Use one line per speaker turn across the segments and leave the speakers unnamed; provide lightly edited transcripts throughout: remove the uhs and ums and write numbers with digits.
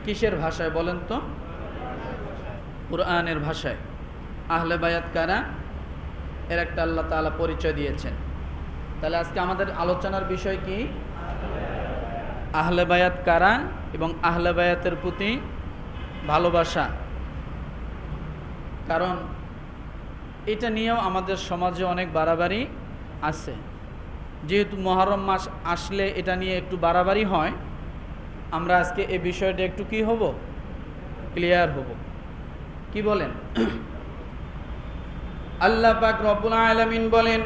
কিসের ভাষায় বলেন তো? কুরআনের ভাষায়। আহলে বায়াত কারা এর একটা আল্লাহ তাআলা পরিচয় দিয়েছেন। তাহলে আজকে আমাদের আলোচনার বিষয় কি? আহলে বায়াত কারা এবং আহলে বায়াতের প্রতি ভালোবাসা। কারণ এটা নিয়েও আমাদের সমাজে অনেক বাড়াবাড়ি আছে। যেহেতু মুহররম মাস আসলে এটা নিয়ে একটু বাড়াবাড়ি হয়, আমরা আজকে এই বিষয়টা একটু কি হব, ক্লিয়ার হব। কি বলেন? আল্লাহ পাক রব্বুল আলামিন বলেন,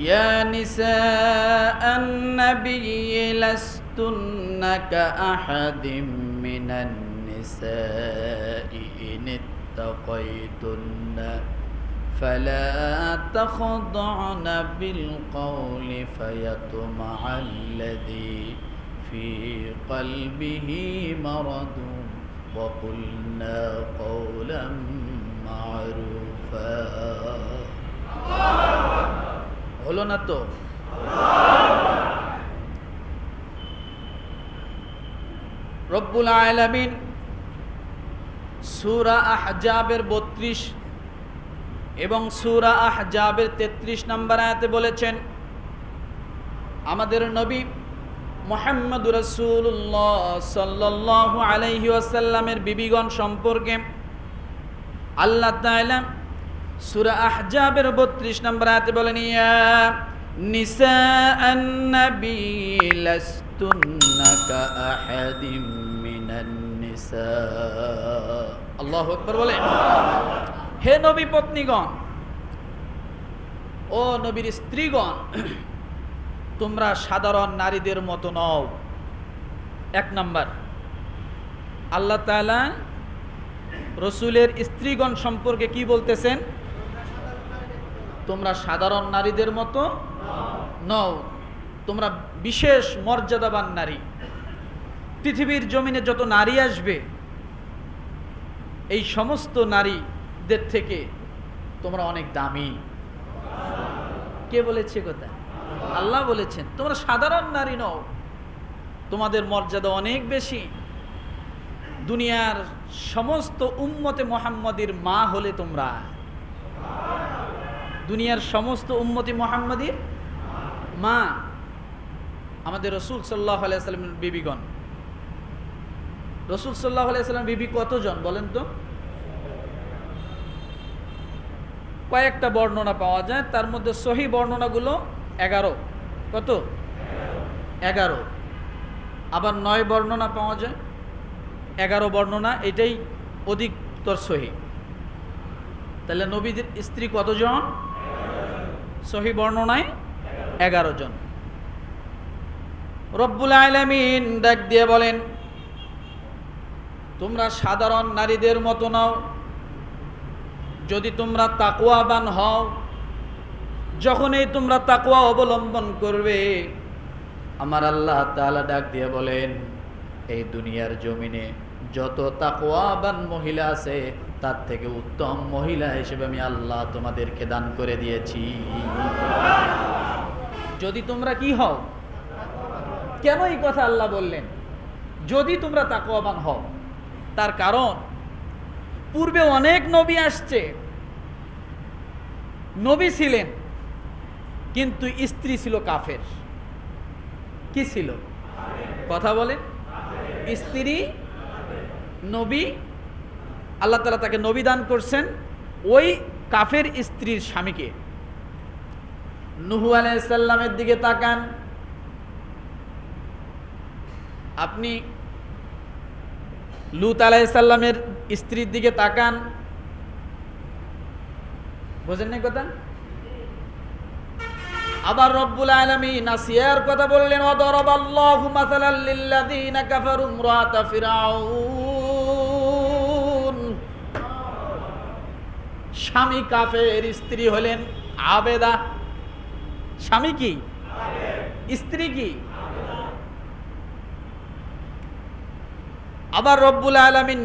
ইয়া নিসাআন নাবিয়্যি লাস্তুন্না কাআহাদিম মিনান নিসাই ইন ইত্তাকাইতুন্না ফালা তাখদা'না বিল কওলি ফায়াতমা'আল্লাযী ফি কলবিহি মারাদুন ওয়া কুলনা কওলাম মা'রুফা। হলো না তো? রব্বুল আলামিন সূরা আহজাবের 32 এবং সূরা আহজাবের 33 নম্বর আয়াতে বলেছেন, আমাদের নবী মুহাম্মদুর রাসূলুল্লাহ সাল্লাল্লাহু আলাইহি ওয়াসাল্লামের বিবিগণ সম্পর্কে আল্লাহ তাআলা সূরা আহজাবের 32 নম্বর আয়াতে বলেন, ইয়া নিসাআন নাবিয়্যি লাস্তুন্না কাআহাদিম মিনান নিসা। আল্লাহু আকবার বলেন। হে নবী পত্নীগণ, ও নবীর স্ত্রীগণ, তোমরা সাধারণ নারীদের মতো নও। এক নাম্বার, আল্লাহ তাআলা রসুলের স্ত্রীগণ সম্পর্কে কি বলতেছেন? তোমরা সাধারণ নারীদের মতো নও, তোমরা বিশেষ মর্যাদাবান নারী। পৃথিবীর জমিনে যত নারী আসবে, এই সমস্ত নারীদের থেকে তোমরা অনেক দামি। কে বলেছে কথা? আল্লাহ বলেছেন তোমরা সাধারণ নারী নও, তোমাদের মর্যাদা অনেক বেশি। দুনিয়ার সমস্ত উম্মতে মুহাম্মাদীর মা হলে তোমরা, দুনিয়ার সমস্ত উম্মতে মুহাম্মাদীর মা। আমাদের রাসূল সাল্লাল্লাহু আলাইহি ওয়াসাল্লামের বিবিগণ, রাসূল সাল্লাল্লাহু আলাইহি ওয়াসাল্লামের বিবি কতজন বলেন তো? কয়েকটা বর্ণনা পাওয়া যায়, তার মধ্যে সহিহ বর্ণনাগুলো 11। কত? 11। আবার 9 বর্ণনা পাওয়া যায়, 11 বর্ণনা, এটাই অধিকতর সহিহ। তাহলে নবীদের স্ত্রী কতজন? সহিহ বর্ণনায় 11 জন। রব্বুল আলামিন ডাক দিয়ে বলেন, তোমরা সাধারণ নারীদের মতো নাও, যদি তোমরা তাকওয়াবান হও। যখনই তোমরা তাকওয়া অবলম্বন করবে, আমার আল্লাহ তাআলা ডাক দিয়ে বলেন, এই দুনিয়ার জমিনে যত তাকওয়াবান মহিলা আছে, তার থেকে উত্তম মহিলা হিসেবে আমি আল্লাহ তোমাদেরকে দান করে দিয়েছি। যদি তোমরা কি হও? কেন এই কথা আল্লাহ বললেন? যদি তোমরা তাকওয়াবান হও, তার কারণ পূর্বে অনেক নবী আসছে, নবী ছিলেন কিন্তু স্ত্রী ছিল কাফের। কি ছিল? কথা বলেন। স্ত্রী নবী, আল্লাহ তাআলা তাকে নবী দান করছেন ওই কাফের স্ত্রীর স্বামীকে। নূহ আলাইহিস সালামের দিকে তাকান, আপনি লূত আলাইহিস সালামের স্ত্রীর দিকে তাকান, বোঝেন না কথা? আবার রব্বুল আলামিন নাসিয়ার কথা বললেন, ওয়াদারাবাল্লাহু মাসালাল লিল্লাযীনা কাফারু ইমরাতা ফিরআউন। স্বামী কাফের, স্ত্রী হলেন আবেদা। স্বামী কি? স্ত্রী কি? আবার রব্বুল আলামিন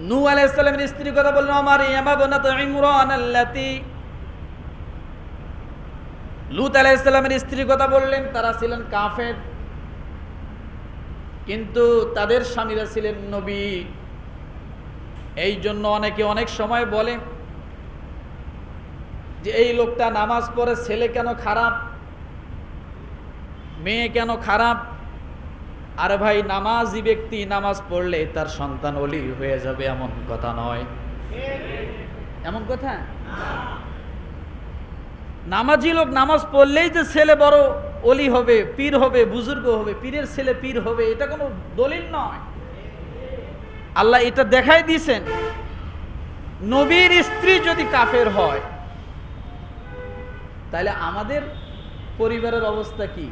নূহ আলাইহিস সালামের স্ত্রীর কথা বললেন, মারইয়াম ইবনাত ইমরান আল্লাতী। লূত আলাইহিস সালামের স্ত্রীর কথা বললেন, তারা ছিলেন কাফের। কিন্তু তাদের স্বামীরা ছিলেন নবী। এই জন্য অনেকে অনেক সময় বলে যে এই লোকটা নামাজ পড়ে, ছেলে কেন খারাপ, মেয়ে কেন খারাপ। আরে ভাই, নামাজি ব্যক্তি নামাজ পড়লে তার সন্তান ওলি হয়ে যাবে এমন কথা নয়। এমন কথা নামাজি লোক নামাজ পড়লেই যে ছেলে বড় ওলি হবে, পীর হবে, বুজুর্গ হবে, পীরের ছেলে পীর হবে, এটা কোনো দলিল নয়। আল্লাহ এটা দেখাই দিয়েছেন। নবীর স্ত্রী যদি কাফের হয় তাহলে আমাদের পরিবারের অবস্থা কি?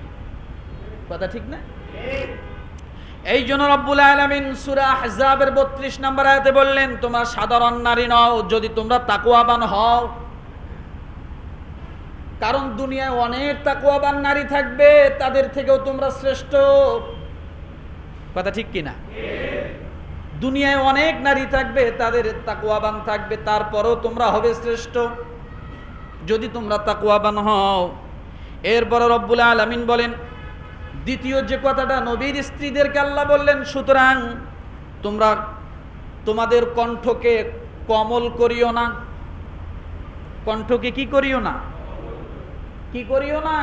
কথা ঠিক না? এই জন্য রব্বুল আলামিন সূরা আহজাবের 32 নম্বর আয়াতে বললেন, তোমরা সাধারণ নারী নও যদি তোমরা তাকওয়াবান হও। কারণ দুনিয়ায় অনেক তাকওয়াবান নারী থাকবে, তাদের থেকেও তোমরা শ্রেষ্ঠ। কথা ঠিক কিনা? দুনিয়ায় অনেক নারী থাকবে, তাদের তাকওয়াবান থাকবে, তারপরেও তোমরা হবে শ্রেষ্ঠ যদি তোমরা তাকওয়াবান হও। এরপর রব্বুল আলামিন বলেন, দ্বিতীয় যে কথাটা নবীর স্ত্রীদেরকে আল্লাহ বললেন, সুতরাং তোমরা তোমাদের কণ্ঠকে কোমল করিও না। কণ্ঠকে কি করিও না? কি করিও না?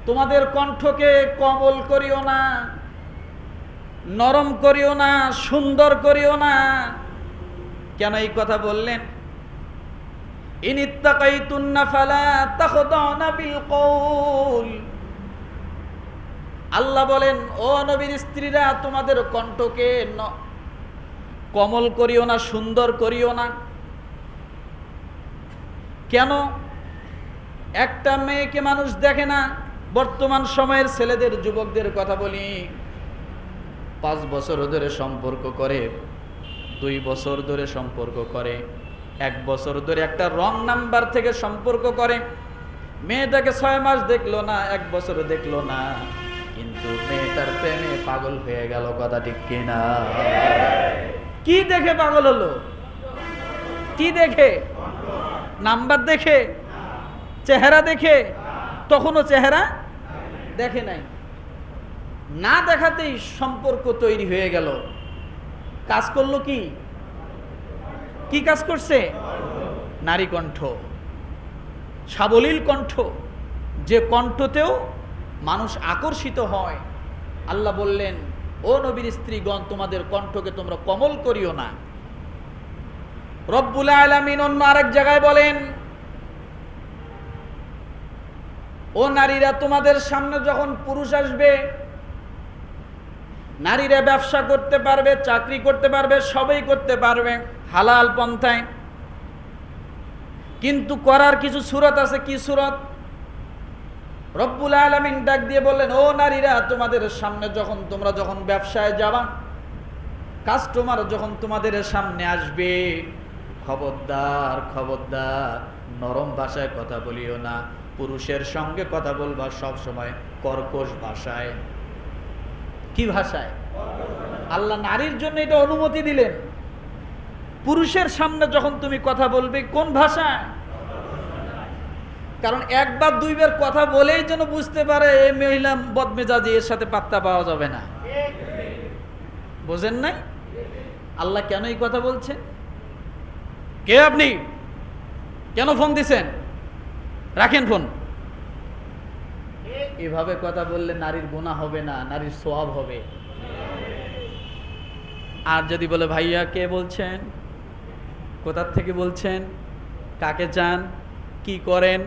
তোমাদের কণ্ঠকে কোমল করিও না, নরম করিও না, সুন্দর করিও না। কেন এই কথা বললেন? ইনিত্তাকাইতুন্না ফালা তাখদানা বিল কওল। আল্লাহ বলেন, ও নবীর স্ত্রীরা, তোমাদের কণ্ঠকে কোমল করিও না, সুন্দর করিও না। কেন? একটা মেয়েকে মানুষ দেখে না। বর্তমান সময়ের ছেলেদের, যুবকদের কথা বলি, 5 বছর ধরে সম্পর্ক করে, 2 বছর ধরে সম্পর্ক করে, 1 বছর ধরে একটা রং নাম্বার থেকে সম্পর্ক করে। মেয়েটাকে 6 মাস দেখলো না, 1 বছর দেখলো না, কিন্তু মেয়েটার প্রেমে পাগল হয়ে গেল। কথা ঠিক কিনা? কি দেখে পাগল হলো? কি দেখে? নাম্বার দেখে? চেহারা দেখে? তখনও চেহারা দেখে নাই, না দেখাতেই সম্পর্ক তৈরি হয়ে গেল। কাজ করলো কি? কি কাজ করছে? নারী কণ্ঠ, সাবলীল কণ্ঠ, যে কণ্ঠতেও মানুষ আকর্ষিত হয়। আল্লাহ বললেন, ও নবীর স্ত্রীগণ, তোমাদের কণ্ঠকে তোমরা কোমল করিও না। রব্বুল আলামিন অন্য আরেক জায়গায় বলেন, ও নারীরা, তোমাদের সামনে যখন পুরুষ আসবে, নারীরা ব্যবসা করতে পারবে, চাকরি করতে পারবে, সবই করতে পারবে হালাল পন্থায়, কিন্তু করার কিছু সূরত আছে। কি সূরত? রব্বুল আলামিন ডাক দিয়ে বললেন, ও নারীরা, তোমাদের সামনে তোমরা যখন ব্যবসায় যাবা, কাস্টমার যখন তোমাদের সামনে আসবে, খবরদার খবরদার নরম ভাষায় কথা বলিও না। পুরুষের সঙ্গে কথা বলবা সব সময় কর্কশ ভাষায়। কি ভাষায়? আল্লাহ নারীর জন্য এটা অনুমতি দিলেন। পুরুষের সামনে যখন তুমি কথা বলবে, কোন ভাষায়? কারণ 1 বার 2 বার কথা বলেই যেন বুঝতে পারে এই মহিলা বদমেজাজি, এর সাথে পাত্তা পাওয়া যাবে না। বোঝেন নাই আল্লাহ কেন এই কথা বলছেন? কে আপনি? কেন ফোন দিছেন? রাখেন ফোন। এভাবে কথা বললে নারীর গুনাহ হবে না, নারীর সওয়াব হবে। আর যদি বলে, ভাইয়া কে বলছেন, কোথা থেকে বলছেন, কাকে চান, কি করেন,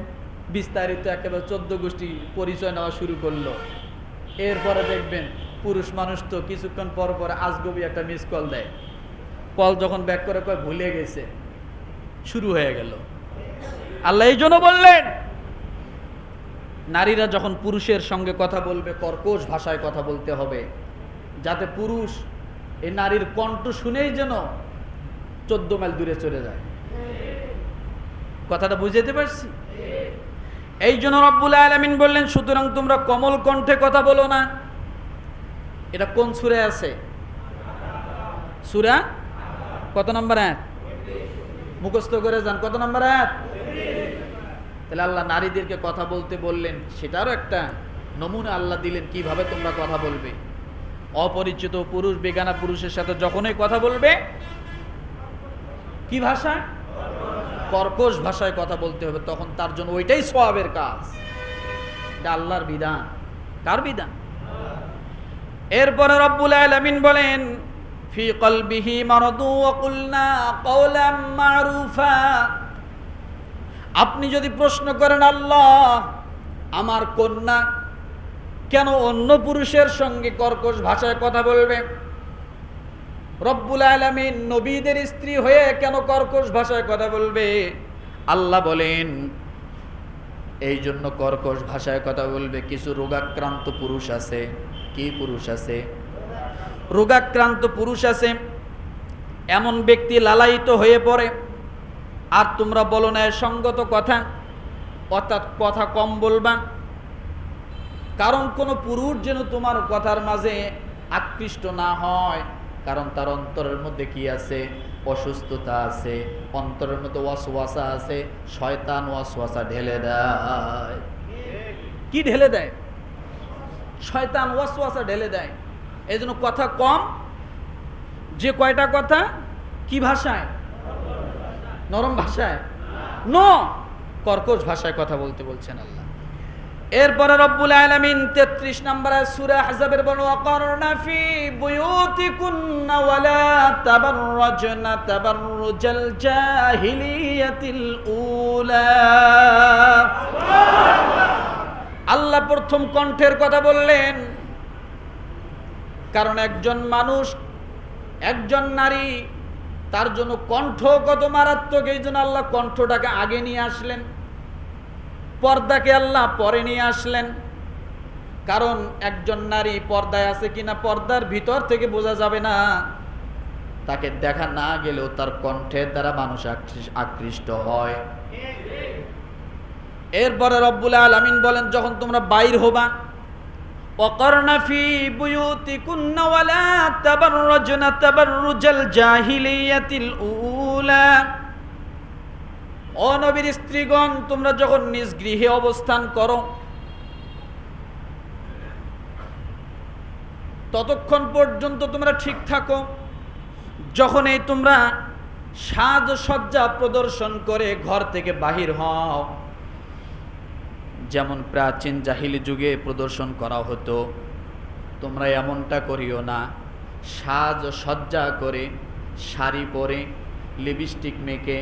বিস্তারিত একেবারে 14 গোষ্ঠী পরিচয় নেওয়া শুরু করলো। এরপরে দেখবেন পুরুষ মানুষ তো কিছুক্ষণ পর পর আজগবি একটা মিস কল দেয়। কল যখন ব্যাক করে কয় ভুলে গেছে, শুরু হয়ে গেল। আল্লাহ এই জন্য বললেন, নারীরা যখন পুরুষের সঙ্গে কথা বলবে, কর্কশ ভাষায় কথা বলতে হবে, যাতে পুরুষ এই নারীর কণ্ঠ শুনেই যেন 14 মাইল দূরে চলে যায়। কথাটা বুঝাতে পারছি? এই জন্য রব্বুল আলামিন বললেন, সুতরাং তোমরা কোমল কণ্ঠে কথা বলো না। এটা কোন সূরায় আছে? সূরা কত নম্বর আয়াত? মুখস্থ করে যান, কত নম্বর আয়াত? তাহলে আল্লাহ নারীদেরকে কথা বলতে বললেন, সেটারও একটা নমুনা আল্লাহ দিলেন কিভাবে তোমরা কথা বলবে। অপরিচিত পুরুষ বেগানা পুরুষের সাথে যখনই কথা বলবে কি ভাষায়? কর্কশ ভাষায় কথা বলতে হবে, তখন তার জন্য ওইটাই সওয়াবের কাজ। এটা আল্লাহর বিধান। কার বিধান? এরপরে রব্বুল আলামিন বলেন ফি কলবিহি মারাদু ওয়া কুলনা কাওলাম মারুফা। আপনি যদি প্রশ্ন করেন আল্লাহ আমার কন্যা কেন অন্য পুরুষের সঙ্গে কর্কশ ভাষায় কথা বলবে, রব্বুল আলামিন নবীদের স্ত্রী হয়ে কেন কর্কশ ভাষায় কথা বলবে? আল্লাহ বলেন এই জন্য কর্কশ ভাষায় কথা বলবে, কিছু রোগাক্রান্ত পুরুষ আছে। কি পুরুষ আছে? রোগাক্রান্ত পুরুষ আছে। এমন ব্যক্তি লালায়িত হয়ে পড়ে, আর তোমরা বলো না সঙ্গত কথা, অর্থাৎ কথা কম বলবা, কারণ কোনো পুরুষ যেন তোমার কথার মাঝে আকৃষ্ট না হয়, কারণ তার অন্তরের মধ্যে কি আছে? অসুস্থতা আছে, অন্তরের মধ্যে ওয়াসওয়াসা আছে, শয়তান ওয়াসওয়াসা ঢেলে দেয়। কি ঢেলে দেয়? শয়তান ওয়াসওয়াসা ঢেলে দেয়। এই জন্য কথা কম। যে কয়টা কথা কি ভাষায়? নরম ভাষায়, কর্কশ ভাষায় কথা বলতে বলছেন আল্লাহ। এরপরে রব্বুল আলামিন 33 নম্বরে সূরা আহজাবের বলেন ওয়াকারনা ফি বুয়ুতিকুন্না ওয়ালা তাবাররাজনা তাবাররুজাল জাহিলিয়াতিল উলা। আল্লাহ প্রথম কণ্ঠের কথা বললেন, কারণ একজন মানুষ, একজন নারী, তার জন্য কণ্ঠ কত মারাত্মক। এই জন্য আল্লাহ কণ্ঠটাকে আগে নিয়ে আসলেন, পর্দাকে আল্লাহ পরে নিয়ে আসলেন। কারণ একজন নারী পর্দায় আছে কিনা পর্দার ভিতর থেকে বোঝা যাবে না, তাকে দেখা না গেলেও তার কণ্ঠের দ্বারা মানুষ আকৃষ্ট হয়। এরপরে রব্বুল আলামিন বলেন যখন তোমরা বাইর হবা ওয়াকারনা ফি বুয়ুতিকুন্না ওয়ালা তাবাররাজনা তাবাররুজাল জাহিলিয়াতিল উলা। ও নবীর স্ত্রীগণ, তোমরা যখন নিজ গৃহে অবস্থান করো ততক্ষণ পর্যন্ত তোমরা ঠিক থাকো। যখন এই তোমরা সাজসজ্জা প্রদর্শন করে ঘর থেকে বাহির হও, যেমন প্রাচীন জাহিলি যুগে প্রদর্শন করা হতো, তোমরা এমনটা করিও না। সাজসজ্জা করে, শাড়ি পরে, লিপস্টিক মেখে,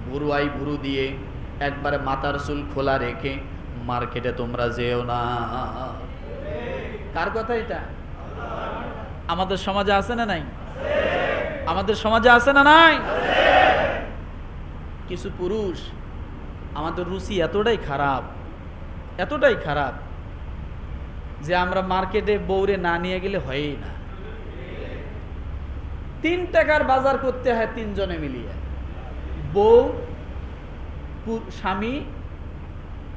ভুরুয়াই ভুরু দিয়ে, একবারে মাথার চুল খোলা রেখে মার্কেটে তোমরা যেও না। কার কথা এটা? আমাদের সমাজে আছে না নাই? আমাদের সমাজে আছে না নাই? কিছু পুরুষ, আমাদের রুচি এতটাই খারাপ, এতটাই খারাপ যে আমরা মার্কেটে বউরে না নিয়ে গেলে হয়ই না। 3 টাকার বাজার করতে হয় 3 জনে মিলিয়ে, বউ, স্বামী,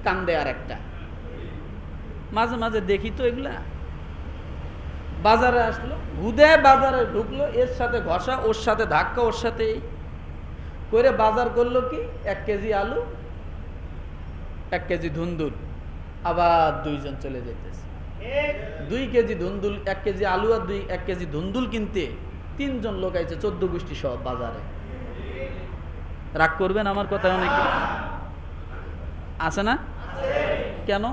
কান্দে আর একটা। মাঝে মাঝে দেখি তো এগুলা। বাজারে আসলো, হুদে বাজারে ঢুকলো, এর সাথে ঘষা, ওর সাথে ধাক্কা, ওর সাথে করে বাজার করলো কি 1 কেজি আলু, 1 কেজি ধুন্দুল, আবার 2 জন চলে যেতেছে। 2 কেজি ধুন্দুল, 1 কেজি আলু আর 1 কেজি ধুন্দুল কিনতে 3 জন লোক আইছে, 14 গোষ্ঠী সব বাজারে। রাগ করবেন আমার কথা? অনেকে আছে না? কেন?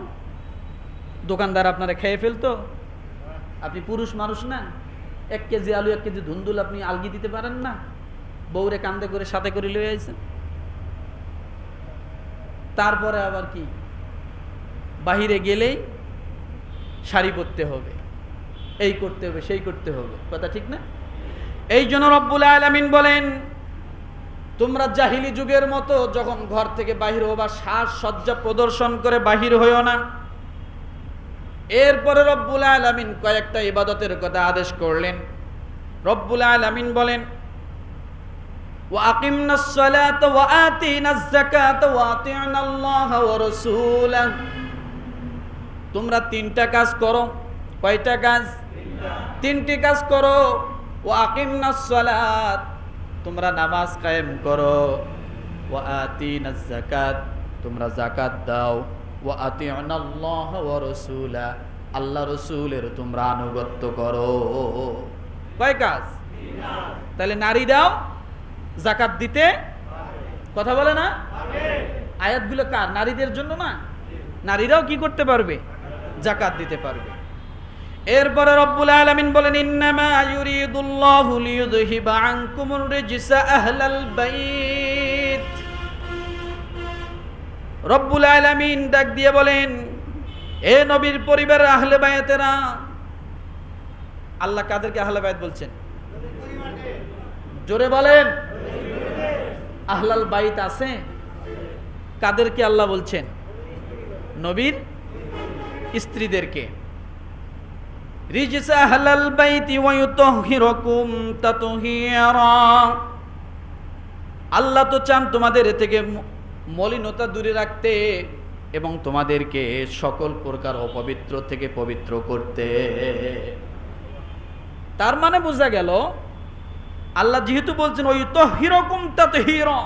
দোকানদার আপনারা খেয়ে ফেলতো? আপনি পুরুষ মানুষ না? 1 কেজি আলু 1 কেজি ধুন্দুল আপনি আলগি দিতে পারেন না? বউরে কান্দে করে সাথে করে লয়ে আইছেন। তারপরে আবার কি বাহিরে গেলেই শাড়ি পরতে হবে, এই করতে হবে, সেই করতে হবে। কথা ঠিক না? এই জন্য রব্বুল আলামিন বলেন তোমরা জাহিলি যুগের মতো যখন ঘর থেকে বাহির হবা সাজসজ্জা প্রদর্শন করে বাহির হইও না। এরপরে রব্বুল আলামিন কয়েকটা ইবাদতের কথা আদেশ করলেন। রব্বুল আলামিন বলেন ওয়া আকিমনাস সালাতা ওয়া আতিনাজ যাকাতা ওয়া আতি'নাল্লাহা ওয়া রাসূলাহু। তোমরা 3টা কাজ করো। কয়টা কাজ? 3টি কাজ করো। ওয়া আকিমনাস সালাত, তোমরা নামাজ কায়েম করো। ওয়া আতিনাজ যাকাত, তোমরা যাকাত দাও। ওয়া আতি'নাল্লাহা ওয়া রাসূলা, আল্লাহ রসুলের তোমরা আনুগত্য করো। কয় কাজ? তাহলে নারীরাও যাকাত দিতে কথা বলে না? আয়াতগুলো কার? নারীদের জন্য না? নারীরাও কি করতে পারবে? যাকাত দিতে পারবে। এরপরে রব্বুল আলামিন বলেন ইন্নামা ইউরিদুল্লাহু লিইউযহিবা আনকুমুর রিজসা আহলাল বাইত। রব্বুল আলামিন ডাক দিয়ে বলেন, এ নবীর পরিবারের আহলে বায়াতেরা। আল্লাহ কাদেরকে আহলে বায়াত বলছেন? জোরে বলেন। আহলাল বাইত আছে? কাদেরকে আল্লাহ বলছেন? নবীর স্ত্রীদেরকে। রিজসা আহলাল বাইতি ওয়া ইউতাহহিরুকুম তাতহীরা। আল্লাহ তো চান তোমাদের থেকে মলিনতা দূরে রাখতে এবং তোমাদেরকে সকল প্রকার অপবিত্র থেকে পবিত্র করতে। তার মানে বোঝা গেল আল্লাহ যেহেতু বলছেন ওই তাতহীরুকুম তাতহীরা,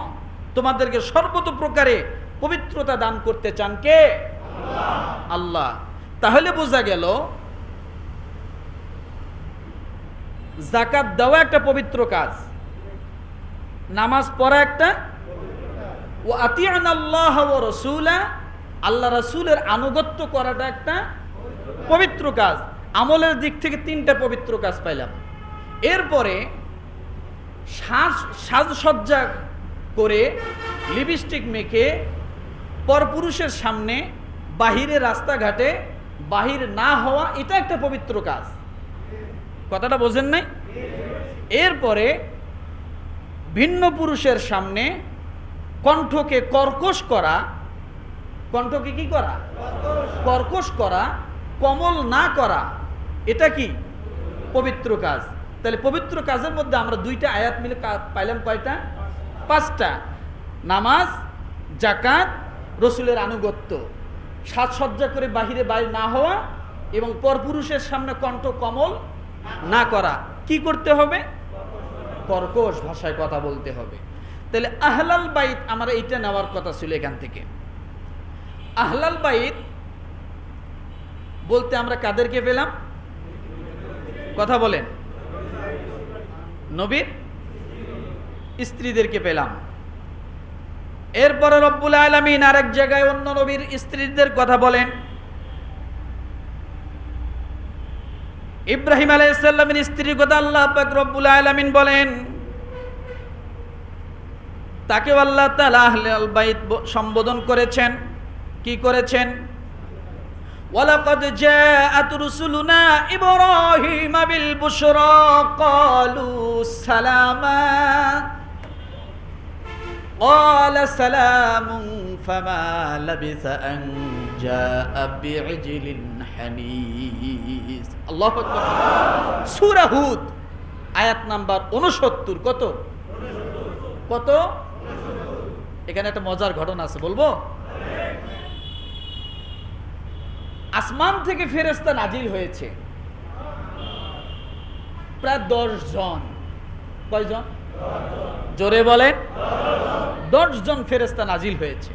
তোমাদেরকে সর্বতোপ্রকারে পবিত্রতা দান করতে চান কে? আল্লাহ। তাহলে বোঝা গেল যাকাত দেওয়া একটা পবিত্র কাজ, নামাজ পড়া একটা, ও আতিআনাল্লাহ ওয়া রাসূলা, আল্লাহ রাসূলের আনুগত্য করাটা একটা পবিত্র কাজ। আমলের দিক থেকে তিনটা পবিত্র কাজ পাইলাম। এরপরে সাজসজ্জা করে লিপস্টিক মেখে পরপুরুষের সামনে বাহিরে রাস্তাঘাটে বাহির না হওয়া, এটা একটা পবিত্র কাজ। কথাটা বোঝেন নাই? এরপরে ভিন্ন পুরুষের সামনে কণ্ঠকে কর্কশ করা, কণ্ঠকে কি করা? কর্কশ করা, কোমল না করা, এটা কি পবিত্র কাজ। তাহলে পবিত্র কাজের মধ্যে আমরা দুইটা আয়াত মিলে পাইলাম কয়টা? পাঁচটা। নামাজ, যাকাত, রসুলের আনুগত্য, সাজসজ্জা করে বাহিরে বাইরে না হওয়া এবং পরপুরুষের সামনে কণ্ঠ কোমল না করা। কি করতে হবে? কর্কশ ভাষায় কথা বলতে হবে। তাহলে আহলাল বাইত আমরা এইটা নেওয়ার কথা ছিল এখান থেকে। আহলাল বাইত বলতে আমরা কাদেরকে পেলাম? কথা বলেন। নবীর স্ত্রীদেরকে পেলাম। এরপরে রব্বুল আলামিন আরেক জায়গায় অন্য নবীর স্ত্রীদের কথা বলেন। ইব্রাহিম আলাইহিস সালামের স্ত্রীর কথা আল্লাহ পাক রব্বুল আলামিন বলেন, তাকে আল্লাহ তাআলা আহলাল বাইত সম্বোধন করেছেন। কি করেছেন? ওয়ালাকাদ জাআত রুসুলুনা ইব্রাহিম বিল বুশরা ক্বালু সালামা ক্বালা সালামুন ফামা লাবিসা আন জাআ বিইজলিন হানিস। আল্লাহু আকবার। সূরা হুদ আয়াত নাম্বার 69। কত? কত? এখানে একটা মজার ঘটনা আছে, বলবো? আসমান থেকে ফেরেশতা নাজিল হয়েছে প্রায় 10 জন। কয়জন? জোরে বলেন। 10 জন ফেরেশতা নাজিল হয়েছে।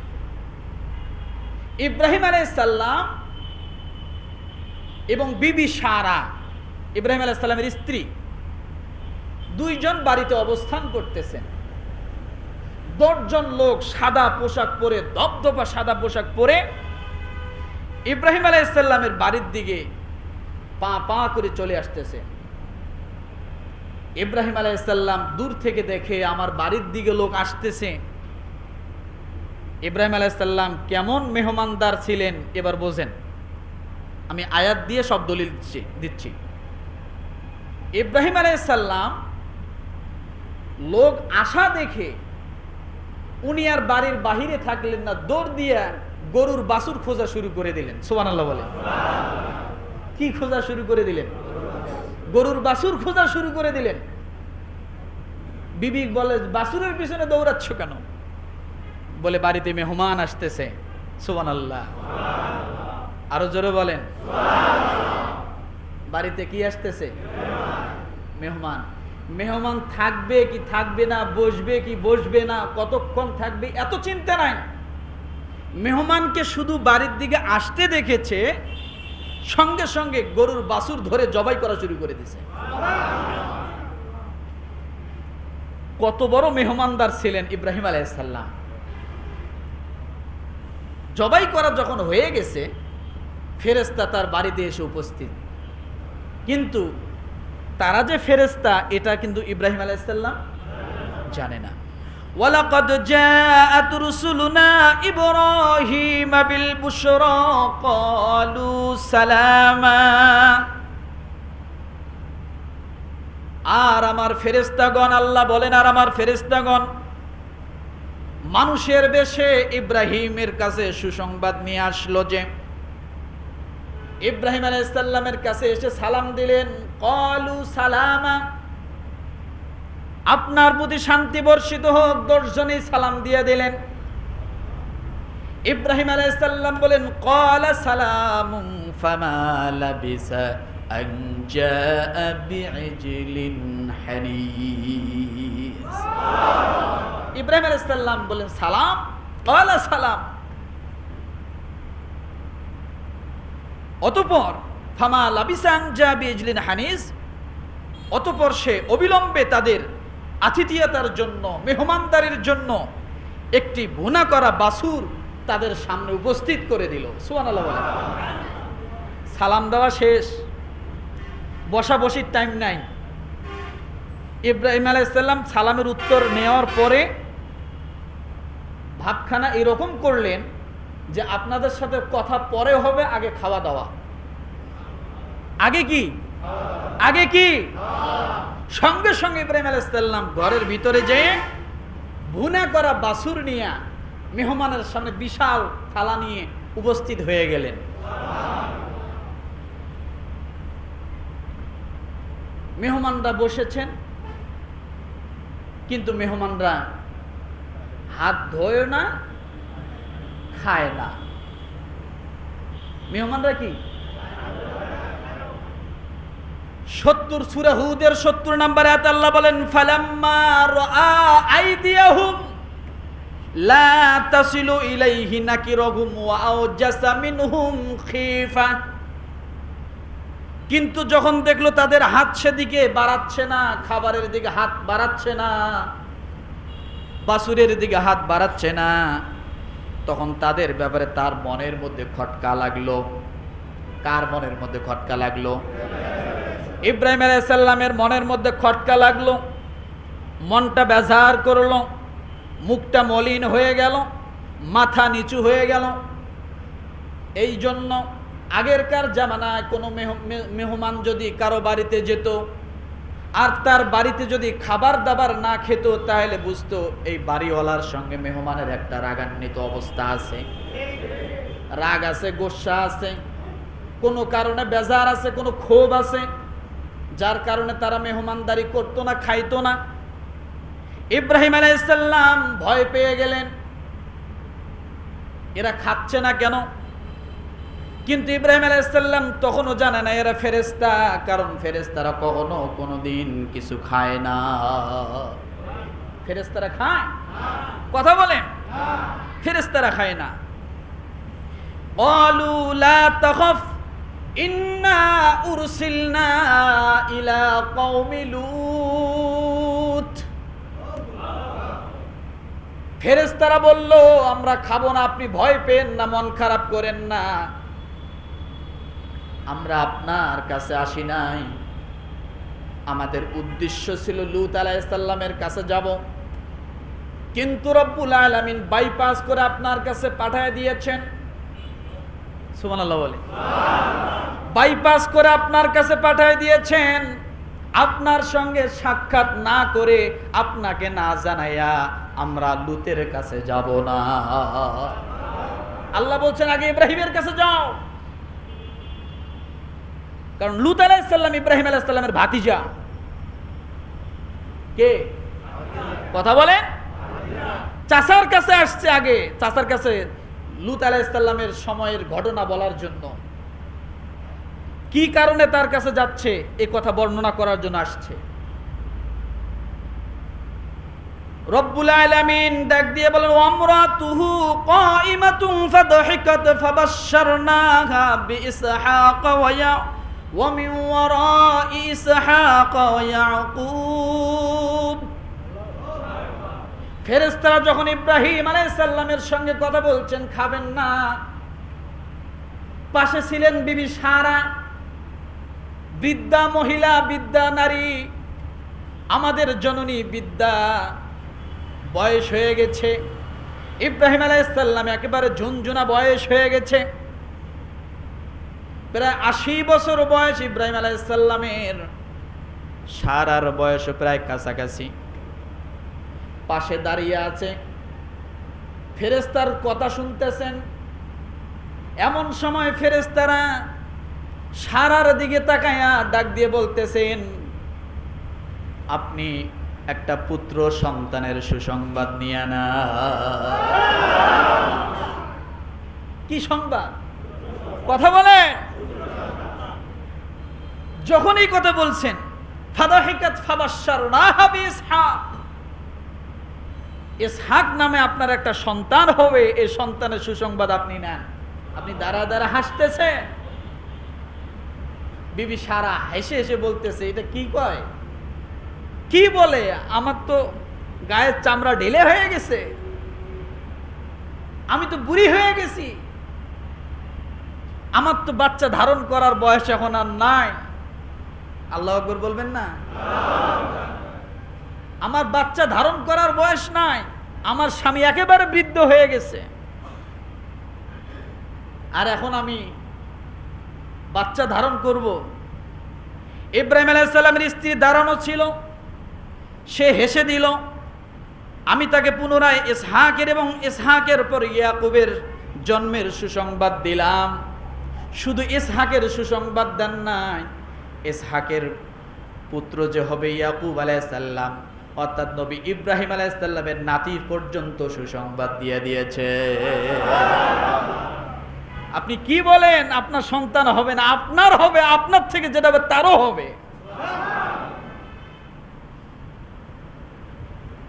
ইব্রাহিম আলাইহিস সালাম এবং বিবি সারা, ইব্রাহিম আলাইহিস সালামের স্ত্রী, 2 জন বাড়িতে অবস্থান করতেছেন। 10 জন লোক সাদা পোশাক পরে, ধবধবা সাদা পোশাক পরে ইব্রাহিম আলাইহিস সালামের বাড়ির দিকে পা পা করে চলে আসতেছে। ইব্রাহিম আলাইহিস সালাম দূর থেকে দেখে আমার বাড়ির দিকে লোক আসতেছে। ইব্রাহিম আলাইহিস সালাম কেমন মেহমানদার ছিলেন এবার বোঝেন। আমি আয়াত দিয়ে সব দলিল দিচ্ছি। ইব্রাহিম আলাইহিস সালাম লোক আসা দেখে উনি আর বাড়ির বাহিরে থাকলেন না, দৌড় দিয়ে গরুর বাছুর খোঁজা শুরু করে দিলেন। সুবহানাল্লাহ বলে। কি খোঁজা শুরু করে দিলেন? গরুর বাছুর খোঁজা শুরু করে দিলেন। বিবি বলে, বাছুরের পিছনে দৌড়াচ্ছ কেন? বলে, বাড়িতে মেহমান আসতেছে। সুবহানাল্লাহ। আরো জোরে বলেন। বাড়িতে কি আসতেছে? মেহমান। মেহমান থাকবে কি থাকবে না, বসবে কি বসবে না, কতক্ষণ থাকবে, এত চিন্তা নাই। মেহমানকে শুধু বাড়ির দিকে আসতে দেখেছে, সঙ্গে সঙ্গে গরুর বাছুর ধরে জবাই করা শুরু করে দিয়েছে। কত বড় মেহমানদার ছিলেন ইব্রাহিম আলাইহিস সালাম। জবাই করা যখন হয়ে গেছে, ফেরেশতা তার বাড়িতে এসে উপস্থিত। কিন্তু তারা যে ফেরেশতা এটা কিন্তু ইব্রাহিম আলাইহিস সালাম জানে না। ওয়ালাকাদ জাআত রুসুলুনা ইব্রাহিম বিল বুশরা ক্বালু সালামা। আর আমার ফেরেশতাগণ, আল্লাহ বলেন, আর আমার ফেরেশতাগণ মানুষের বেশে ইব্রাহিমের কাছে সুসংবাদ নিয়ে আসলো যে ইব্রাহিম আলাইহিস সালামের কাছে এসে সালাম দিলেন। ক্বালু সালামা, আপনার প্রতি শান্তি বর্ষিত হোক। 10 জনই সালাম দিয়ে দিলেন। ইব্রাহিম আলাইহিস সালাম বলেন ক্বালা সালামুন ফামা লাবিসা আন জাআ বিইজলিন হানিস। ইব্রাহিম আলাইহিস সালাম বলেন সালাম, ক্বালা সালাম। অতঃপর ফামা লাবিসা আন জাআ বিইজলিন হানিস, অতঃপর সে অবিলম্বে তাদের আতিথিয়তার জন্য, মেহমানদারির জন্য একটি ভুনা করা বাছুর তাদের সামনে উপস্থিত করে দিল। সুবহানাল্লাহ বলেন। সালাম দেওয়া শেষ, বসাবসির টাইম নাই। ইব্রাহিম আলাইহিস সালাম সালামের উত্তর নেওয়ার পরে ভাবখানা এরকম করলেন যে আপনাদের সাথে কথা পরে হবে, আগে খাওয়া দাওয়া। আগে কি? আগে কি? সঙ্গে সঙ্গে ইব্রাহিম আলাইহিস সালাম ঘরের ভিতরে যেয়ে ভুনা করা বাছুর নিয়ে মেহমানের সামনে বিশাল থালা নিয়ে উপস্থিত হয়ে গেলেন। মেহমানরা বসেছেন, কিন্তু মেহমানরা হাত ধোয় না, খায় না। মেহমানরা কি? 70 সূরা হুদের 70 নম্বর আয়াতে আল্লাহ বলেন ফালাম্মা রাআ আইদিয়াহুম লা তাসিলু ইলাইহি নাকিরাহুম ওয়া আওজাসা মিনহুম খিফা। কিন্তু যখন দেখলো তাদের হাত সেদিকে বাড়াচ্ছে না, খাবারের দিকে হাত বাড়াচ্ছে না, বাছুরের দিকে হাত বাড়াচ্ছে না, তখন তাদের ব্যাপারে তার মনের মধ্যে খটকা লাগলো। কার মনের মধ্যে খটকা লাগলো? ইব্রাহিম আলাইহিস সালামের মনের মধ্যে খটকা লাগলো। মনটা বেজার করলো, মুখটা মলিন হয়ে গেল, মাথা নিচু হয়ে গেল। এই জন্য আগেরকার জামানায় কোনো মেহমান যদি কারো বাড়িতে যেত আর তার বাড়িতে যদি খাবার দাবার না খেত, তাহলে বুঝতো এই বাড়িওয়ালার সঙ্গে মেহমানের একটা রাগান্বিত অবস্থা আছে, রাগ আছে, গোসা আছে, কোনো কারণে বেজার আছে, কোনো ক্ষোভ আছে, যার কারণে তারা মেহমানদারি করতো না, খাইতো না। ইব্রাহিম আলাইহিস সালাম ভয় পেয়ে গেলেন, এরা খাচ্ছে না কেন? কিন্তু ইব্রাহিম আলাইহিস সালাম তখনও জানে না এরা ফেরেশতা, কারণ ফেরেশতারা কখনো কোনোদিন কিছু খায় না। ফেরেশতারা খায়? কথা বলেন। ফেরেশতারা খায় না। ক্বালু লা তাখাফ ইন্না উরসিলনা ইলা কওমি লূত। ফেরেশতারা বলল আমরা খাবো না, আপনি ভয় পেন না, মন খারাপ করেন না, আমরা আপনার কাছে আসি নাই, আমাদের উদ্দেশ্য ছিল লূত আলাইহিস সালামের কাছে যাব, কিন্তু রব্বুল আলামিন বাইপাস করে আপনার কাছে পাঠিয়ে দিয়েছেন। সুবহানাল্লাহ বলে। বাইপাস করে আপনার কাছে পাঠিয়ে দিয়েছেন। আপনার সঙ্গে সাক্ষাৎ না করে, আপনাকে না জানাইয়া আমরা লূতের কাছে যাব না। আল্লাহ বলছেন আগে ইব্রাহিমের কাছে যাও, কারণ লূত আলাইহিস সালাম ইব্রাহিম আলাইহিস সালামের ভাতিজা। কে? কথা বলেন। চাচার কাছে আসছে আগে, চাচার কাছে লূত আলাইহিস সালামের সময়ের ঘটনা বলার জন্য, কি কারণে তার কাছে যাচ্ছে এই কথা বর্ণনা করার জন্য আসছে। রব্বুল আলামিন ডাক দিয়ে বলেন ওয়ামরাতুহু কাইমাতুন ফাদহিকাত ফাবাশশারনাহা বিইসহাক ওয়া মিন ওয়ারাই ইসহাক ওয়া ইয়াকুব। ফেরেশতারা যখন ইব্রাহিম আলাইহিস সালামের সঙ্গে কথা বলছেন, খাবেন না, পাশে ছিলেন বিবি সারা, বৃদ্ধা মহিলা, বৃদ্ধা নারী, আমাদের জননী বৃদ্ধা, বয়স হয়ে গেছে। ইব্রাহিম আলাইহিস সালাম একেবারে ঝুনঝুনা বয়স হয়ে গেছে, প্রায় 80 বছর বয়স ইব্রাহিম আলাইহিস সালামের, সারার বয়স প্রায় কাছাকাছি। পাশে দাঁড়িয়ে আছে, ফেরেশতার কথা শুনতেছেন। এমন সময় ফেরেশতারা সারার দিকে তাকায়া ডাক দিয়ে বলতেছেন, আপনি একটা পুত্র সন্তানের সুসংবাদ নিয়ে আনা। কি সংবাদ? কথা বলেন। যখন এই কথা বলছেন, ফাদাহিকাত ফাবাশশারনাহা বিইসহাক, ইসহাক নামে আপনার একটা সন্তান হবে, এই সন্তানের সুসংবাদ আপনি নেন। আপনি দাঁড়া দাঁড়া হাসতেছে। বিবি সারা হেসে হেসে বলতেছে, এটা কি কয়, কি বলে, আমার তো গায়ের চামড়া ঢিলে হয়ে গেছে, আমি তো বুড়ি হয়ে গেছি, আমার তো বাচ্চা ধারণ করার বয়স এখন আর নাই। আল্লাহু আকবার বলবেন না? আমার বাচ্চা ধারণ করার বয়স নাই, আমার স্বামী একেবারে বৃদ্ধ হয়ে গেছে, আর এখন আমি বাচ্চা ধারণ করব। ইব্রাহিম আলাইহিস সালামের স্ত্রী দাঁড়ানো ছিল, সে হেসে দিল। আমি তাকে পুনরায় ইসহাকের এবং ইসহাকের পর ইয়াকুবের জন্মের সুসংবাদ দিলাম। শুধু ইসহাকের সুসংবাদ দেন নাই, ইসহাকের পুত্র যে হবে ইয়াকুব আলাইহিস সালাম, অর্থাৎ নবী ইব্রাহিম আলাইহিস সালামের নাতি পর্যন্ত সুসংবাদ দিয়ে দিয়েছে। আপনি কি বলেন? আপনার সন্তান হবে না, আপনার হবে, আপনার থেকে যেটা হবে তারও হবে।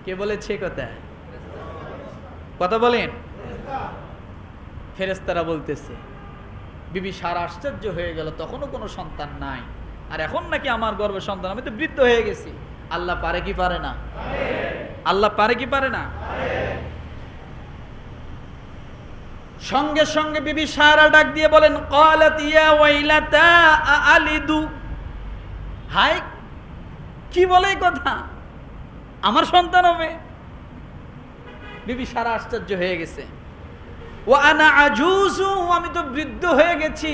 কে বলেছে কথা? কথা বলেন। ফেরেশতারা বলতেছে। বিবি সারা আশ্চর্য হয়ে গেল, তখনও কোনো সন্তান নাই, আর এখন নাকি আমার গর্ভে সন্তান, আমি তো বৃদ্ধ হয়ে গেছি। আল্লাহ পারে কি পারে না? আল্লাহ পারে কি পারে না? সঙ্গে সঙ্গে বিবি সারা ডাক দিয়ে বলেন, ক্বালাত ইয়া ওয়াইলাতা আলিদু। হায়, কি বলে এই কথা, আমার সন্তান হবে? বিবি সারা আশ্চর্য হয়ে গেছে। ওয়া আনা আজুজু, আমি তো বৃদ্ধ হয়ে গেছি।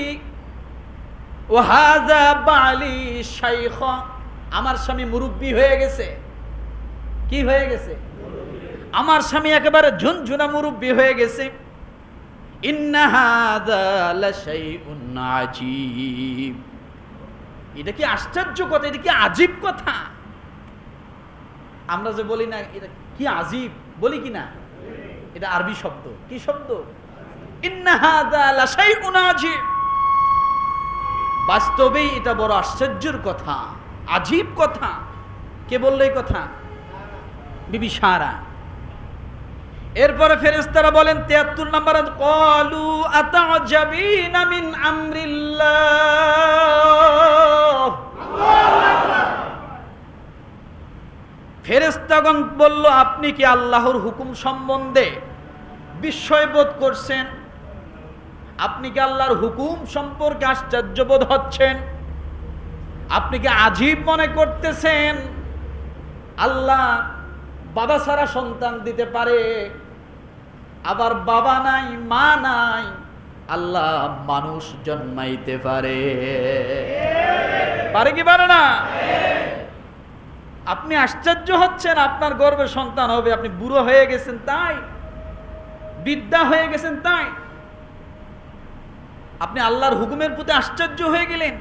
ওয়া হাযা বালি শাইখা, আমার স্বামী মুরব্বি হয়ে গেছে। কি হয়ে গেছে? আমার স্বামী একেবারে ঝুনঝুনা মুরব্বি হয়ে গেছে। ইন্না হাযা লাশাইউন আজীব, এটা কি আশ্চর্য কথা, এটা কি আজীব কথা। আমরা যে বলি না এটা কি আজীব, বলি কি না? এটা আরবি শব্দ। কি শব্দ? ইন্না হাযা লাশাইউন আজীব। বাস্তবেই এটা বড় আশ্চর্যের কথা, আজীব কথা। কে বললো এই কথা? বিবি সারা। এরপরে ফেরেশতারা বলেন 73 নম্বর, ক্বালু আতা'জাবিনা মিন আমরিল্লাহ। ফেরেশতাগণ বলল, আপনি কি আল্লাহর হুকুম সম্বন্ধে বিস্ময় বোধ করছেন? আপনি কি আল্লাহর হুকুম সম্পর্কে আশ্চর্য বোধ হচ্ছেন? আপনি কি আজীব মনে করতেছেন আল্লাহ বাবা ছাড়া সন্তান দিতে পারে, আবার বাবা নাই মা নাই, আল্লাহ মানুষ জন্মাইতে পারে? পারে কি পারে না? আপনি আশ্চর্য হচ্ছেন, আপনার গর্ভে সন্তান হবে, আপনি বুড়ো হয়ে গেছেন তাই, বৃদ্ধা হয়ে গেছেন তাই, আপনি আল্লাহর হুকুমের প্রতি আশ্চর্য হয়ে গেলেন।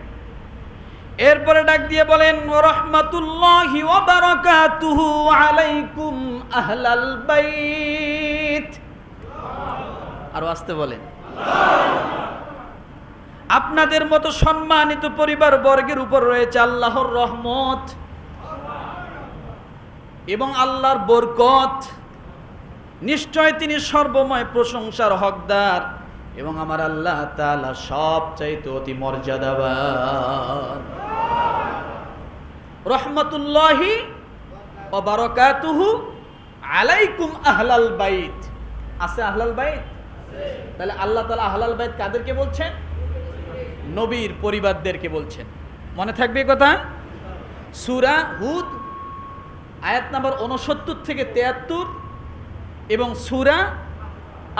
এরপরে ডাক দিয়ে বলেন, রাহমাতুল্লাহি ওয়া বারাকাতুহু আলাইকুম আহলাল বাইত। আর আসতে বলেন, আপনাদের মতো সম্মানিত পরিবার বর্গের উপর রয়েছে আল্লাহর রহমত। এবং আল্লাহর বরকত, নিশ্চয় তিনি সর্বময় প্রশংসার হকদার এবং আমার আল্লাহ তাআলা সবচাইতে অতি মর্যাদাবান। রহমাতুল্লাহি ওয়া বারাকাতুহু আলাইকুম আহলাল বাইত। আছে আহলাল বাইত? তাহলে আল্লাহ তাআলা আহলাল বাইত কাদেরকে বলছেন? নবীর পরিবারদেরকে বলছেন। মনে থাকবে এই কথা? সূরা হুদ আয়াত নাম্বার 69 থেকে 73 এবং সূরা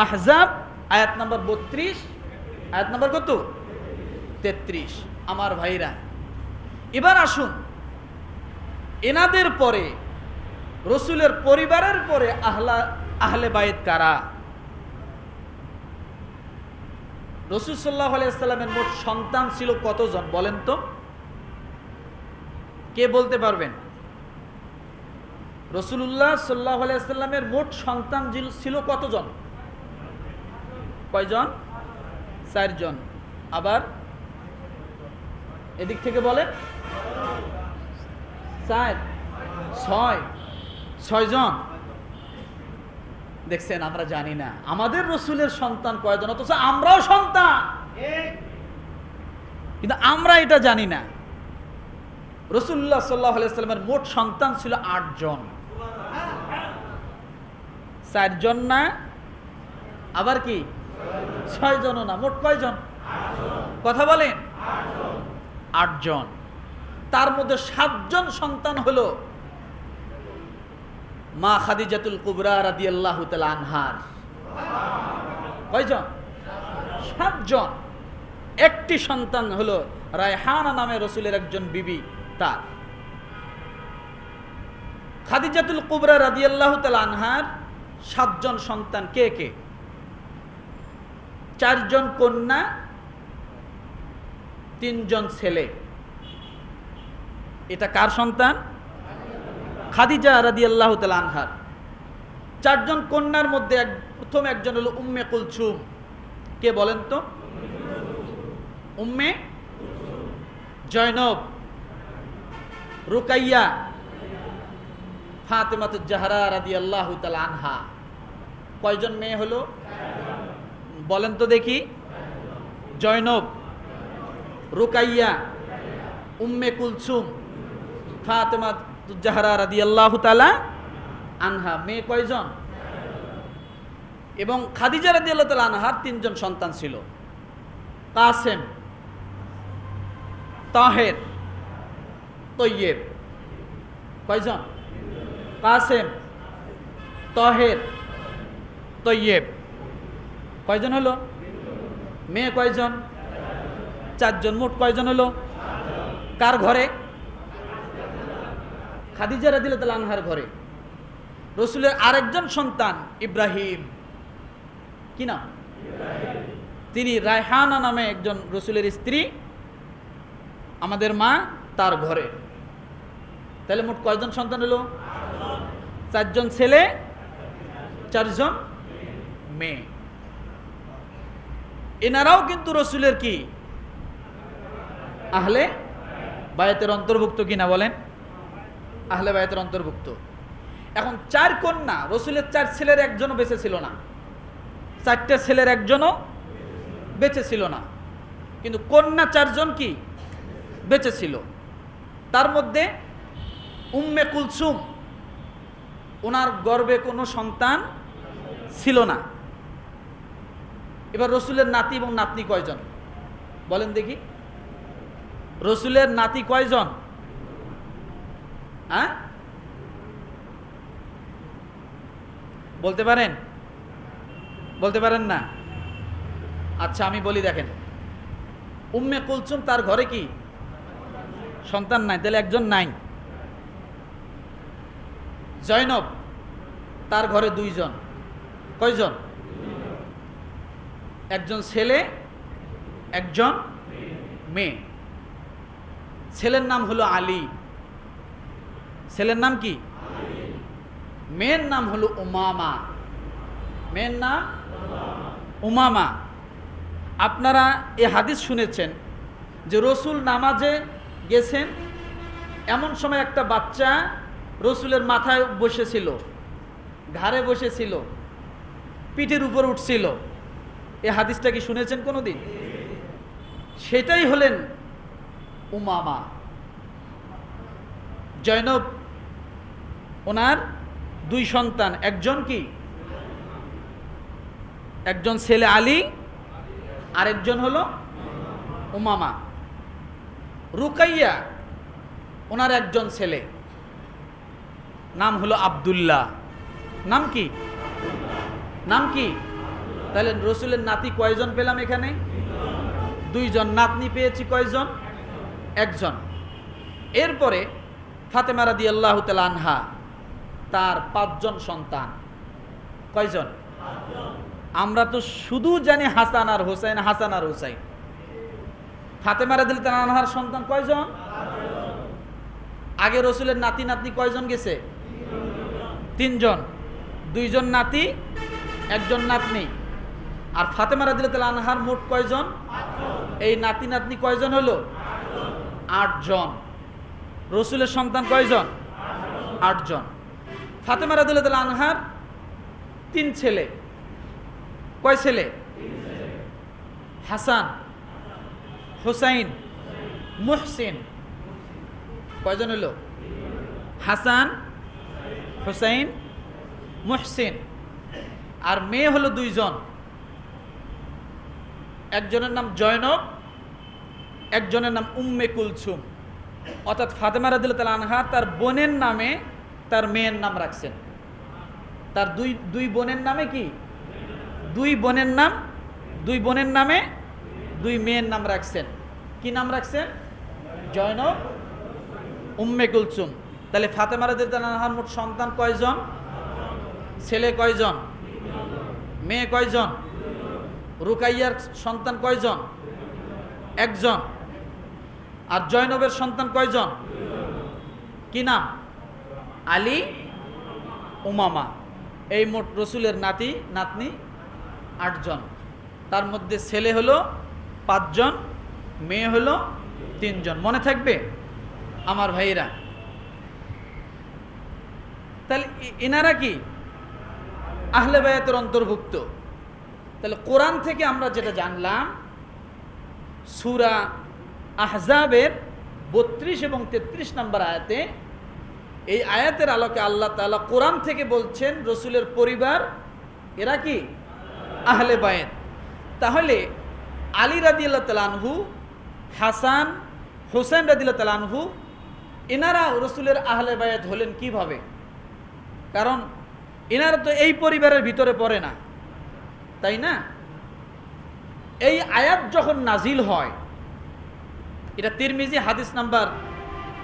আহজাব আয়াত নাম্বার 32, আয়াত নাম্বার কত? 33। আমার ভাইরা, এবার আসুন এনাদের পরে, রসুলের পরিবারের পরে আহলে বাইত কারা? রসুল সাল্লাল্লাহু আলাইহি ওয়াসাল্লামের মোট সন্তান ছিল কতজন বলেন তো? কে বলতে পারবেন? রাসূলুল্লাহ সাল্লাল্লাহু আলাইহি ওয়াসাল্লামের মোট সন্তান ছিল কতজন? কয়জন? 4 জন। আবার এদিক থেকে বলেন 4, 6 জন। দেখছেন, আমরা জানি না আমাদের রসুলের সন্তান কয়জন, অথচ আমরাও সন্তান, কিন্তু আমরা এটা জানি না। রাসূলুল্লাহ সাল্লাল্লাহু আলাইহি ওয়াসাল্লামের মোট সন্তান ছিল 8 জন। 4 জন না, আবার কি 6 জনও না, মোট কয়জন? কথা বলেন 8 জন। তার মধ্যে 7 জন সন্তান হলো মা খাদিজাতুল কুবরা রাদিয়াল্লাহু তাআলা আনহার। কয়জন? 7 জন। একটি সন্তান হলো রায়হানা নামে রসুলের একজন বিবি, তার। খাদিজাতুল কুবরা রাদিয়াল্লাহু তাআলা আনহার 7 জন সন্তান কে কে? 4 জন কন্যা, 3 জন ছেলে। এটা কার সন্তান? খাদিজা রাদিয়াল্লাহু তাআলা আনহার। 4 জন কন্যার মধ্যে প্রথম একজন হলো উম্মে কুলসুম। কে বলেন তো? উম্মে জয়নব, রুকাইয়া, ফাতেমাতুজ জাহরা রাদিয়াল্লাহু তাআলা আনহা। কয়জন মেয়ে হলো বলেন তো দেখি? জয়নব, রুকাইয়া, উম্মে কুলসুম, ফাতেমাতুজ জাহরা রাদিয়াল্লাহু তাআলা আনহা। মেয়ে কয়জন? এবং খাদিজা রাদিয়াল্লাহু তাআলা আনহার 3 জন সন্তান ছিল, কাসেম, তাহের, তৈয়েব। কয়জন? কাসেম, তাহের, তৈয়েব। কয়জন হলো? মেয়ে কয়জন? 4 জন। মোট কয়জন হলো? কার ঘরে? খাদিজা রাদিয়াল্লাহু তাআলা আনহার ঘরে। রসুলের আরেকজন সন্তান ইব্রাহিম। কি নাম? তিনি রায়হানা নামে একজন রসুলের স্ত্রী, আমাদের মা, তার ঘরে। তাহলে মোট কয়জন সন্তান হলো? 4 জন ছেলে, 4 জন মেয়ে। এনারাও কিন্তু রসুলের কি আহলে বায়াতের অন্তর্ভুক্ত কিনা বলেন? আহলে বায়াতের অন্তর্ভুক্ত। এখন 4 কন্যা, রসুলের 4 ছেলের একজনও বেঁচে ছিল না, 4টে ছেলের একজনও বেঁচে ছিল না, কিন্তু কন্যা 4 জন কি বেঁচে ছিল। তার মধ্যে উম্মে কুলসুম, ওনার গর্ভে কোনো সন্তান ছিল না। এবার রসুলের নাতি এবং নাতনি কয়জন বলেন দেখি? রসুলের নাতি কয়জন? হ্যাঁ, বলতে পারেন? বলতে পারেন না? আচ্ছা আমি বলি, দেখেন, উম্মে কুলসুম তার ঘরে কি সন্তান নাই, তাহলে একজন নাই। জয়নব তার ঘরে 2 জন। কয়জন? একজন ছেলে, একজন মেয়ে। ছেলের নাম হলো আলী। ছেলের নাম কি? মেয়ের নাম হলো উমামা। মেয়ের নাম উমামা। আপনারা এই হাদিস শুনেছেন যে রসুল নামাজে গেছেন, এমন সময় একটা বাচ্চা রসুলের মাথায় বসেছিল, ঘাড়ে বসেছিল, পিঠের উপর উঠছিল। এই হাদিসটা কি শুনেছেন কোনোদিন? সেটাই হলেন উমামা। জয়নব ওনার দুই সন্তান, একজন কি, একজন ছেলে আলী, আরেকজন হলো উমামা। রুকাইয়া ওনার একজন ছেলে, নাম হলো আব্দুল্লাহ। নাম কি? নাম কি? তাহলে রসুলের নাতি কয়জন পেলাম এখানে? দুইজন। নাতনি পেয়েছি কয়জন? একজন। এরপরে ফাতেমা রাদিয়াল্লাহু তাআলা আনহা, তার 5 জন সন্তান। কয়জন? আমরা তো শুধু জানি হাসান আর হোসেন, হাসান আর হোসেন। ফাতেমা রাদিয়াল্লাহু তাআলা আনহার সন্তান কয়জন? আগে রসুলের নাতি নাতনি কয়জন গেছে? 3 জন। 2 জন নাতি, 1 জন নাতনি। আর ফাতেমা রাদিয়াল্লাহু তাআলা আনহার মোট কয়জন? এই নাতি নাতনি কয়জন হলো? 8 জন। রসুলের সন্তান কয়জন? 8 জন। ফাতেমা রাদিয়াল্লাহু তাআলা আনহার 3 ছেলে। কয় ছেলে? হাসান, হুসাইন, মুহসিন। কয়জন হলো? হাসান, হুসাইন, মুহসিন। আর মেয়ে হলো 2 জন। একজনের নাম জয়নব, একজনের নাম উম্মে কুলসুম। অর্থাৎ ফাতেমা রাদিয়াল্লাহু তাআলা আনহা তার বোনের নামে তার মেয়ের নাম রাখছেন। তার দুই বোনের নামে কি? 2 বোনের নাম, 2 বোনের নামে 2 মেয়ের নাম রাখছেন। কি নাম রাখছেন? জয়নব, উম্মে কুলসুম। তাহলে ফাতেমা রাদিয়াল্লাহু তাআলা আনহার মোট সন্তান কয়জন? ছেলে কয়জন? মেয়ে কয়জন? রুকাইয়ার সন্তান কয়জন? 1 জন। আর জয়নবের সন্তান কয়জন? কি নাম? আলী, উমামা। এই মোট রসুলের নাতি নাতনি 8 জন। তার মধ্যে ছেলে হলো 5 জন, মেয়ে হলো 3 জন। মনে থাকবে আমার ভাইরা? তাহলে এনারা কি আহলে বায়াতের অন্তর্ভুক্ত। তাহলে কোরআন থেকে আমরা যেটা জানলাম, সূরা আহজাবের 32 এবং 33 নম্বর আয়াতে, এই আয়াতের আলোকে আল্লাহ তাআলা কোরআন থেকে বলছেন রসুলের পরিবার এরা কি আহলে বায়াত। তাহলে আলী রাদিয়াল্লাহু তাআলা আনহু, হাসান, হোসেন রাদিয়াল্লাহু তাআলা আনহু, এনারা রসুলের আহলে বায়াত হলেন কিভাবে? কারণ এনারা তো এই পরিবারের ভিতরে পড়ে না, তাই না? এই আয়াত যখন নাজিল হয়, এটা তিরমিজি হাদিস নাম্বার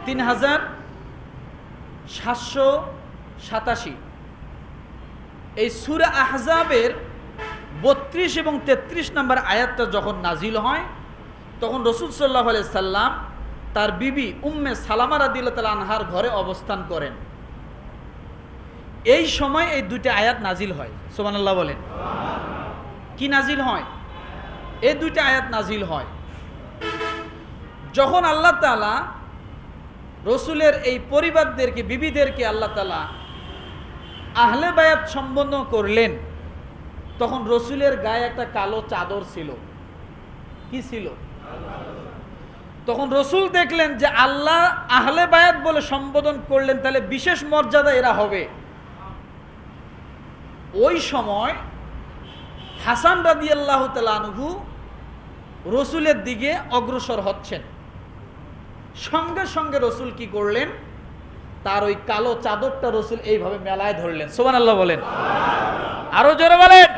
3787। এই সূরা আহজাবের 32 এবং 33 নম্বর আয়াতটা যখন নাজিল হয়, তখন রাসূল সাল্লাল্লাহু আলাইহি সাল্লাম তার বিবি উম্মে সালামা রাদিয়াল্লাহু তাআলা আনহার ঘরে অবস্থান করেন। এই সময় এই 2টা আয়াত নাজিল হয়। সুবহানাল্লাহ বলেন। কি নাজিল হয়? এই 2টা আয়াত নাজিল হয়। যখন আল্লাহ তাআলা রসুলের এই পরিবারদেরকে, বিবিদেরকে আল্লাহ তাআলা আহলে বায়াত সম্বোধন করলেন, তখন রসুলের গায়ে একটা কালো চাদর ছিল। কি ছিল? তখন রসুল দেখলেন যে আল্লাহ আহলে বায়াত বলে সম্বোধন করলেন, তাহলে বিশেষ মর্যাদা এরা হবে। ওই সময় হাসান রাদিয়াল্লাহু তাআলা আনহু রসুলের দিকে অগ্রসর হচ্ছেন। সঙ্গে সঙ্গে রসুল কি করলেন? তার ওই কালো চাদরটা রসুল এইভাবে মেলায় ধরলেন। সুবহানাল্লাহ বলেন। আরো জোরে বলেন।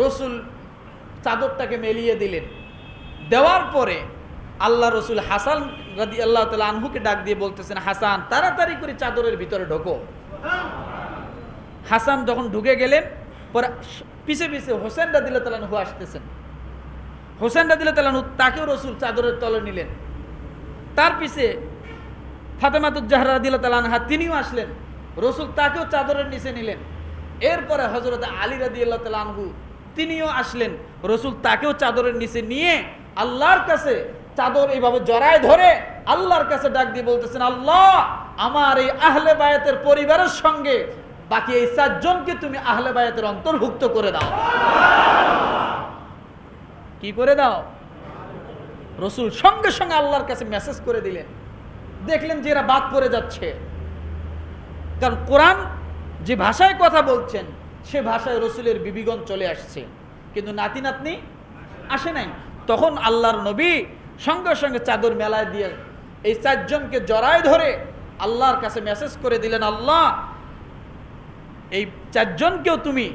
রসুল চাদরটাকে মেলিয়ে দিলেন। দেওয়ার পরে আল্লাহ রসুল হাসান রাদিয়াল্লাহু তাআলা আনহুকে ডাক দিয়ে বলতেছেন, হাসান তাড়াতাড়ি করে চাদরের ভিতরে ঢোকো। হাসান যখন ঢুকে গেলেন, পরে পিছে পিছে হোসেন রাদিয়াল্লাহু তাআলা আনহু আসতেছেন। হোসেন রাদিয়াল্লাহু তাআলা আনহু, তাকেও রসুল চাদরের তলে নিলেন। তার পিছে ফাতেমাতুজ জাহরা রাদিয়াল্লাহু তাআলা আনহা, তিনিও আসলেন। রসুল তাকেও চাদরের নিচে নিলেন। এরপরে হযরত আলী রাদিয়াল্লাহু তাআলা আনহু, তিনিও আসলেন। রসুল তাকেও চাদরের নিচে নিয়ে আল্লাহর কাছে চাদর এইভাবে জড়ায় ধরে আল্লাহর কাছে ডাক দিয়ে বলতেছেন, আল্লাহ আমার এই আহলে বায়াতের পরিবারের সঙ্গে বাকি এই 4 জনকে তুমি আহলে বায়াতের অন্তর্ভুক্ত করে দাও। কি করে দাও? রসুল সঙ্গে সঙ্গে আল্লাহর কাছে মেসেজ করে দিলেন। দেখলেন যে এরা বাদ পড়ে যাচ্ছে, কারণ কোরআন যে ভাষায় কথা বলছেন সে ভাষায় রসুলের বিবিগণ চলে আসছে, কিন্তু নাতি নাতনি আসে নাই। তখন আল্লাহর নবী সঙ্গে সঙ্গে চাদর মেলায় দিয়ে এই 4 জনকে জড়ায় ধরে আল্লাহর কাছে মেসেজ করে দিলেন, আল্লাহ এই 4 জনকেও তুমি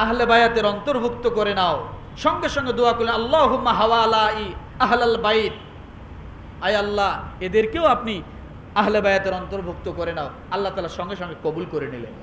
আহলে বায়াতের অন্তর্ভুক্ত করে নাও। সঙ্গে সঙ্গে দোয়া করলেন, আল্লাহুম্মা হাওয়ালাই আহলাল বাইত, আয় আল্লাহ এদেরকেও আপনি আহলে বায়াতের অন্তর্ভুক্ত করে নাও। আল্লাহ তাআলা সঙ্গে সঙ্গে কবুল করে নিলেন।